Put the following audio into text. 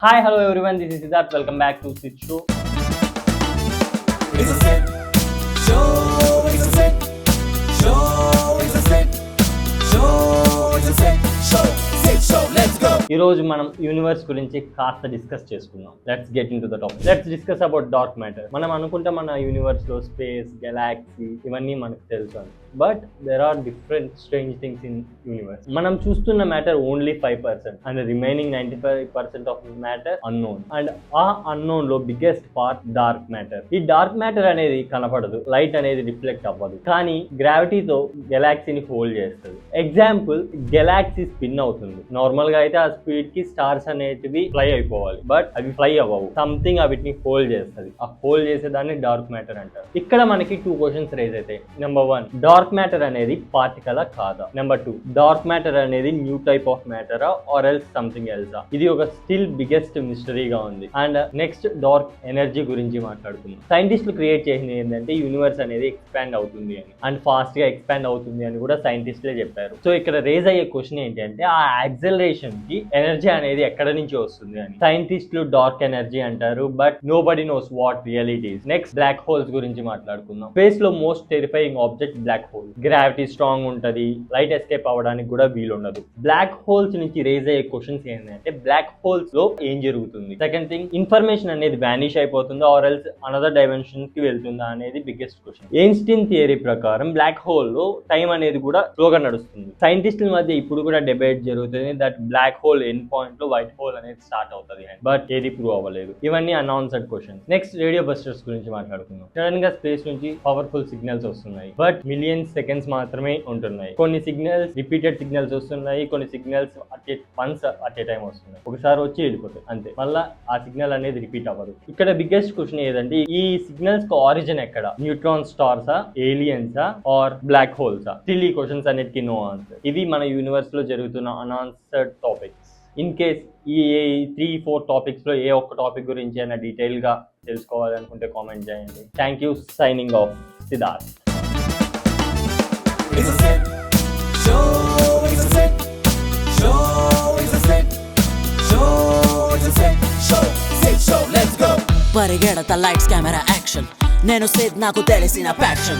Hi, hello everyone. This is Siddharth. Welcome back to Sid Show. It's a Sid Show. It's a Sid Show. It's a Sid Show. It's a Sid Show. Sid Show. Let's go. ఈ రోజు మనం universe గురించి కాస్త discuss చేసుకుందాం. Let's get in to the topic. Let's discuss about dark matter. మనం అనుకుంటే మన universe లో స్పేస్, గెలాక్సీ ఇవన్నీ మనకు తెలుసు అని. But there are different strange things in universe. మనం చూస్తున్న matter only 5% and remaining 95% of matter unknown. And ఆ అన్నోన్ లో బిగ్గెస్ట్ పార్ట్ డార్క్ మ్యాటర్. ఈ డార్క్ మ్యాటర్ అనేది కనపడదు, లైట్ అనేది రిఫ్లెక్ట్ అవ్వదు, కానీ గ్రావిటీతో గెలాక్సీని హోల్డ్ చేస్తుంది. ఎగ్జాంపుల్, గెలాక్సీ స్పిన్ అవుతుంది. నార్మల్ గా అయితే ఆ స్పీడ్ కి స్టార్స్ అనేటివి ఫ్లై అయిపోవాలి, బట్ అవి ఫ్లై అవ్వవు. సంథింగ్ వీటిని హోల్డ్ చేస్తుంది. ఆ హోల్డ్ చేసేదాన్ని డార్క్ మ్యాటర్ అంటారు. ఇక్కడ మనకి 2 క్వశ్చన్స్ రేజ్ అవుతాయి. నెంబర్ 1, డార్క్ మ్యాటర్ అనేది పార్టికలా కాదా? నెంబర్ 2, డార్క్ మ్యాటర్ అనేది న్యూ టైప్ ఆఫ్ మ్యాటరా ఆర్ ఎల్స్ సంథింగ్ ఎల్సా? ఇది ఒక స్టిల్ బిగ్గెస్ట్ మిస్టరీగా ఉంది. అండ్ నెక్స్ట్, డార్క్ ఎనర్జీ గురించి మాట్లాడుకుందాం. సైంటిస్టులు క్రియేట్ చేసింది ఏంటంటే యూనివర్స్ అనేది ఎక్స్పాండ్ అవుతుంది అని, అండ్ ఫాస్ట్ గా ఎక్స్పాండ్ అవుతుంది అని కూడా సైంటిస్టులే చెప్పారు. సో ఇక్కడ రేజ్ అయ్యే క్వశ్చన్ ఏంటంటే ఆ యాక్సలరేషన్ కి ఎనర్జీ అనేది ఎక్కడ నుంచి వస్తుంది అని. సైంటిస్టులు డార్క్ ఎనర్జీ అంటారు, but nobody knows what real it is. Next, black holes గురించి మాట్లాడుకుందాం. స్పేస్ లో most terrifying object black hole. Gravity strong ఉంటది, లైట్ ఎస్కేప్ అవ్వడానికి కూడా వీలుండదు. బ్లాక్ హోల్స్ నుంచి రేజ్ అయ్యే క్వశ్చన్స్ ఏంటంటే బ్లాక్ హోల్స్ లో ఏం జరుగుతుంది? సెకండ్ థింగ్, ఇన్ఫర్మేషన్ అనేది వానిష్ అయిపోతుందా ఆర్ ఎల్స్ అనదర్ డైమెన్షన్ కి వెళ్తుందా అనేది బిగ్గెస్ట్ క్వశ్చన్. ఎయిన్స్టీన్ థియరీ ప్రకారం బ్లాక్ హోల్ లో టైం అనేది కూడా స్లోగా నడుస్తుంది. సైంటిస్టుల మధ్య ఇప్పుడు కూడా డిబేట్ జరుగుతుంది that black hole end point లో వైట్ హోల్ అనేది స్టార్ట్ అవుతుంది అని, బట్ ఏది ప్రూవ్ అవ్వలేదు. ఇవన్నీ unanswered questions. Next, radio busters గురించి మాట్లాడుకుందాం. సడన్ గా స్పేస్ నుంచి పవర్ఫుల్ సిగ్నల్స్ వస్తున్నాయి, బట్ మిలియన్స్ సెకండ్స్ మాత్రమే ఉంటున్నాయి. కొన్ని సిగ్నల్స్ రిపీటెడ్ సిగ్నల్స్ వస్తున్నాయి, కొన్ని signals once at a time వస్తున్నాయి. ఒకసారి వచ్చి వెళ్ళిపోతాయి అంతే, మళ్ళీ ఆ సిగ్నల్ అనేది రిపీట్ అవ్వదు. ఇక్కడ బిగ్గెస్ట్ క్వశ్చన్ ఏదంటే ఈ సిగ్నల్స్ కు ఆరిజిన్ ఎక్కడ? న్యూట్రాన్ స్టార్సా, ఏలియన్సా ఆర్ బ్లాక్ హోల్సా? స్టిల్ ఈ క్వశ్చన్స్ అన్నిటికీ నో ఆన్సర్. ఇవి మన యూనివర్స్ లో జరుగుతున్న అన్ఆన్సర్డ్ టాపిక్స్. ఇన్ కేస్ ఈ 3-4 టాపిక్స్ లో ఏ ఒక్క టాపిక్ గురించి అయినా డీటెయిల్ గా తెలుసుకోవాలనుకుంటే కామెంట్ చేయండి. Thank you. Signing off, Siddharth. It's a Sid Show. It's a Sid Show. It's a Sid Show. It's a Sid Show. Sid Show. Let's go. పరిగెడత lights camera action. నేను సిద్, నాకు తెలిసిన ప్యాషన్.